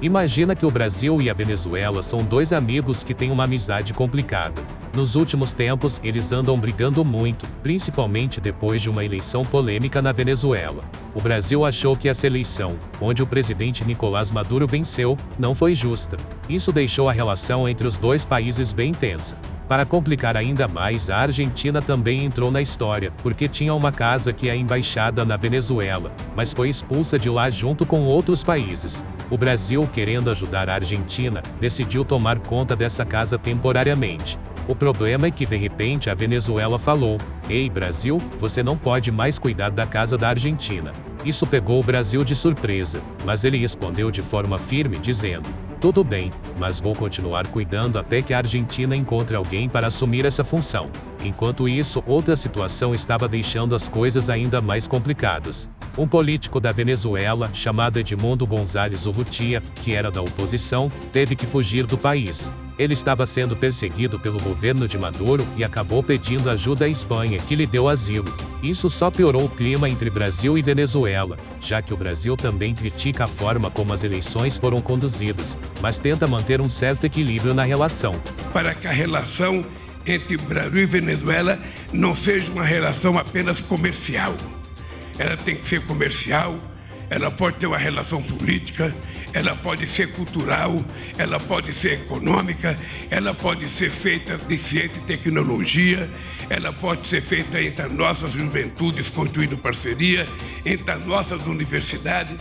Imagina que o Brasil e a Venezuela são dois amigos que têm uma amizade complicada. Nos últimos tempos, eles andam brigando muito, principalmente depois de uma eleição polêmica na Venezuela. O Brasil achou que essa eleição, onde o presidente Nicolás Maduro venceu, não foi justa. Isso deixou a relação entre os dois países bem tensa. Para complicar ainda mais, a Argentina também entrou na história, porque tinha uma casa que é a embaixada na Venezuela, mas foi expulsa de lá junto com outros países. O Brasil, querendo ajudar a Argentina, decidiu tomar conta dessa casa temporariamente. O problema é que de repente a Venezuela falou: "Ei, Brasil, você não pode mais cuidar da casa da Argentina." Isso pegou o Brasil de surpresa, mas ele respondeu de forma firme, dizendo: "Tudo bem, mas vou continuar cuidando até que a Argentina encontre alguém para assumir essa função." Enquanto isso, outra situação estava deixando as coisas ainda mais complicadas. Um político da Venezuela, chamado Edmundo González Urrutia, que era da oposição, teve que fugir do país. Ele estava sendo perseguido pelo governo de Maduro e acabou pedindo ajuda à Espanha, que lhe deu asilo. Isso só piorou o clima entre Brasil e Venezuela, já que o Brasil também critica a forma como as eleições foram conduzidas, mas tenta manter um certo equilíbrio na relação. Para que a relação entre Brasil e Venezuela não seja uma relação apenas comercial. Ela tem que ser comercial, ela pode ter uma relação política, ela pode ser cultural, ela pode ser econômica, ela pode ser feita de ciência e tecnologia, ela pode ser feita entre as nossas juventudes, construindo parceria, entre as nossas universidades.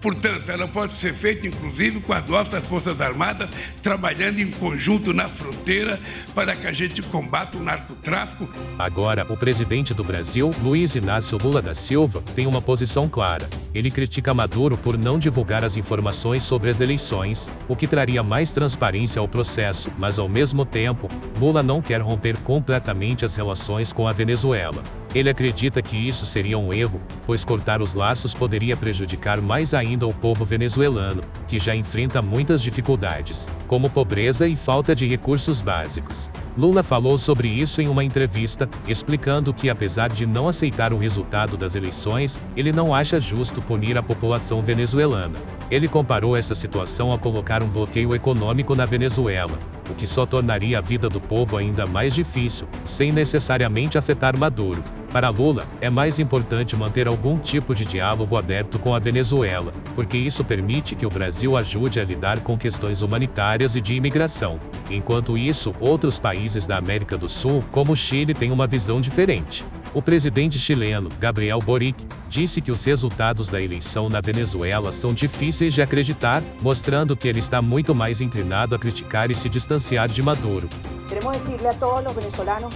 Portanto, ela pode ser feita, inclusive, com as nossas Forças Armadas, trabalhando em conjunto na fronteira para que a gente combata o narcotráfico. Agora, o presidente do Brasil, Luiz Inácio Lula da Silva, tem uma posição clara. Ele critica Maduro por não divulgar as informações sobre as eleições, o que traria mais transparência ao processo, mas ao mesmo tempo, Lula não quer romper completamente as relações com a Venezuela. Ele acredita que isso seria um erro, pois cortar os laços poderia prejudicar mais ainda o povo venezuelano, que já enfrenta muitas dificuldades, como pobreza e falta de recursos básicos. Lula falou sobre isso em uma entrevista, explicando que apesar de não aceitar o resultado das eleições, ele não acha justo punir a população venezuelana. Ele comparou essa situação a colocar um bloqueio econômico na Venezuela, o que só tornaria a vida do povo ainda mais difícil, sem necessariamente afetar Maduro. Para Lula, é mais importante manter algum tipo de diálogo aberto com a Venezuela, porque isso permite que o Brasil ajude a lidar com questões humanitárias e de imigração. Enquanto isso, outros países da América do Sul, como o Chile, têm uma visão diferente. O presidente chileno, Gabriel Boric, disse que os resultados da eleição na Venezuela são difíceis de acreditar, mostrando que ele está muito mais inclinado a criticar e se distanciar de Maduro. Queremos decirle a todos los venezolanos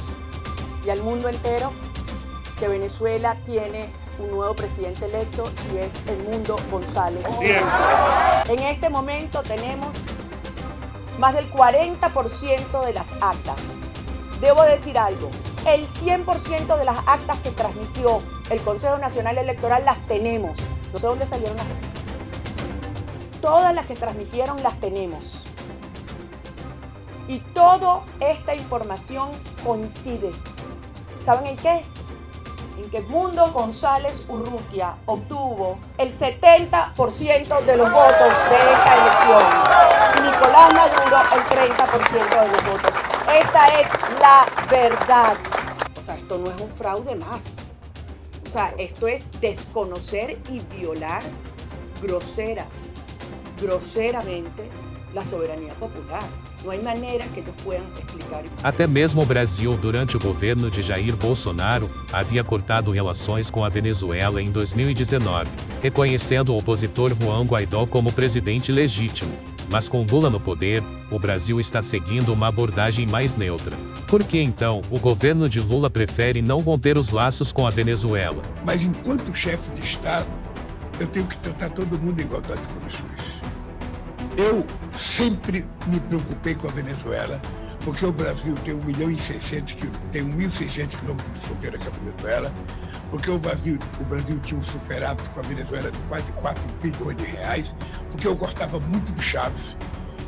y al mundo entero que Venezuela tiene un nuevo presidente electo y es Edmundo González. En este momento tenemos más del 40% de las actas. Debo decir algo, el 100% de las actas que transmitió el Consejo Nacional Electoral las tenemos. No sé dónde salieron las actas. Todas las que transmitieron las tenemos. Y toda esta información coincide. ¿Saben en qué? En que Edmundo González Urrutia obtuvo el 70% de los votos de esta elección y Nicolás Maduro el 30% de los votos. Esta es la verdad. O sea, esto no es un fraude más. O sea, esto es desconocer y violar groseramente la soberanía popular. Não há maneira que eles possam explicar. Até mesmo o Brasil, durante o governo de Jair Bolsonaro, havia cortado relações com a Venezuela em 2019, reconhecendo o opositor Juan Guaidó como presidente legítimo. Mas com Lula no poder, o Brasil está seguindo uma abordagem mais neutra. Por que então o governo de Lula prefere não romper os laços com a Venezuela? Mas enquanto chefe de Estado, eu tenho que tratar todo mundo em igualdade de condições. Eu sempre me preocupei com a Venezuela, porque o Brasil tem 1.600.000 quilômetros de fronteira com a Venezuela, porque o Brasil tinha um superávit com a Venezuela de quase 4 bilhões de reais, porque eu gostava muito do Chaves,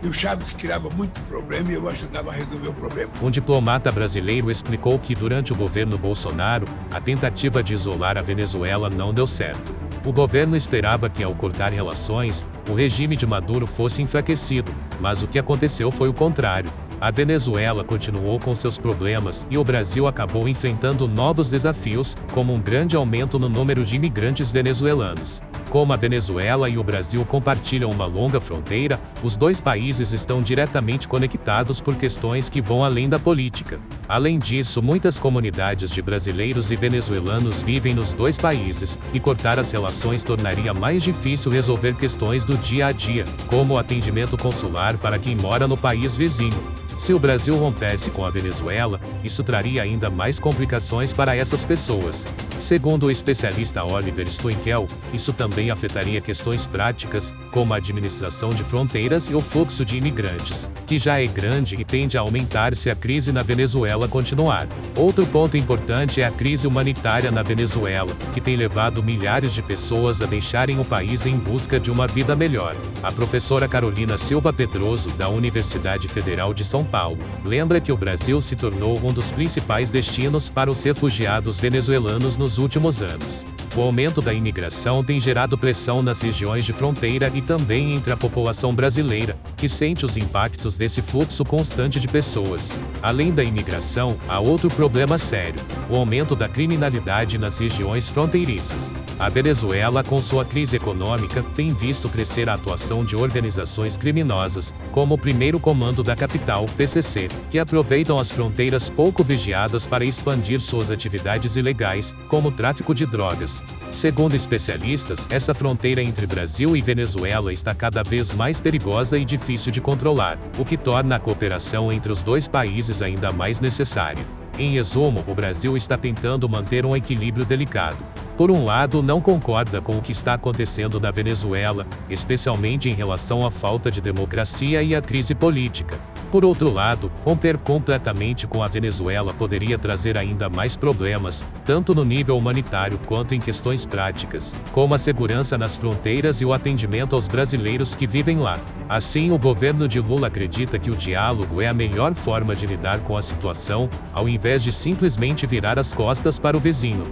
e o Chaves criava muito problema e eu ajudava a resolver o problema. Um diplomata brasileiro explicou que durante o governo Bolsonaro, a tentativa de isolar a Venezuela não deu certo. O governo esperava que ao cortar relações, o regime de Maduro fosse enfraquecido, mas o que aconteceu foi o contrário. A Venezuela continuou com seus problemas e o Brasil acabou enfrentando novos desafios, como um grande aumento no número de imigrantes venezuelanos. Como a Venezuela e o Brasil compartilham uma longa fronteira, os dois países estão diretamente conectados por questões que vão além da política. Além disso, muitas comunidades de brasileiros e venezuelanos vivem nos dois países, e cortar as relações tornaria mais difícil resolver questões do dia a dia, como o atendimento consular para quem mora no país vizinho. Se o Brasil rompesse com a Venezuela, isso traria ainda mais complicações para essas pessoas. Segundo o especialista Oliver Stoenkel, isso também afetaria questões práticas, como a administração de fronteiras e o fluxo de imigrantes, que já é grande e tende a aumentar se a crise na Venezuela continuar. Outro ponto importante é a crise humanitária na Venezuela, que tem levado milhares de pessoas a deixarem o país em busca de uma vida melhor. A professora Carolina Silva Pedroso, da Universidade Federal de São Paulo, lembra que o Brasil se tornou um dos principais destinos para os refugiados venezuelanos nos últimos anos. O aumento da imigração tem gerado pressão nas regiões de fronteira e também entre a população brasileira, que sente os impactos desse fluxo constante de pessoas. Além da imigração, há outro problema sério: o aumento da criminalidade nas regiões fronteiriças. A Venezuela, com sua crise econômica, tem visto crescer a atuação de organizações criminosas, como o Primeiro Comando da Capital, PCC, que aproveitam as fronteiras pouco vigiadas para expandir suas atividades ilegais, como o tráfico de drogas. Segundo especialistas, essa fronteira entre Brasil e Venezuela está cada vez mais perigosa e difícil de controlar, o que torna a cooperação entre os dois países ainda mais necessária. Em resumo, o Brasil está tentando manter um equilíbrio delicado. Por um lado, não concorda com o que está acontecendo na Venezuela, especialmente em relação à falta de democracia e à crise política. Por outro lado, romper completamente com a Venezuela poderia trazer ainda mais problemas, tanto no nível humanitário quanto em questões práticas, como a segurança nas fronteiras e o atendimento aos brasileiros que vivem lá. Assim, o governo de Lula acredita que o diálogo é a melhor forma de lidar com a situação, ao invés de simplesmente virar as costas para o vizinho.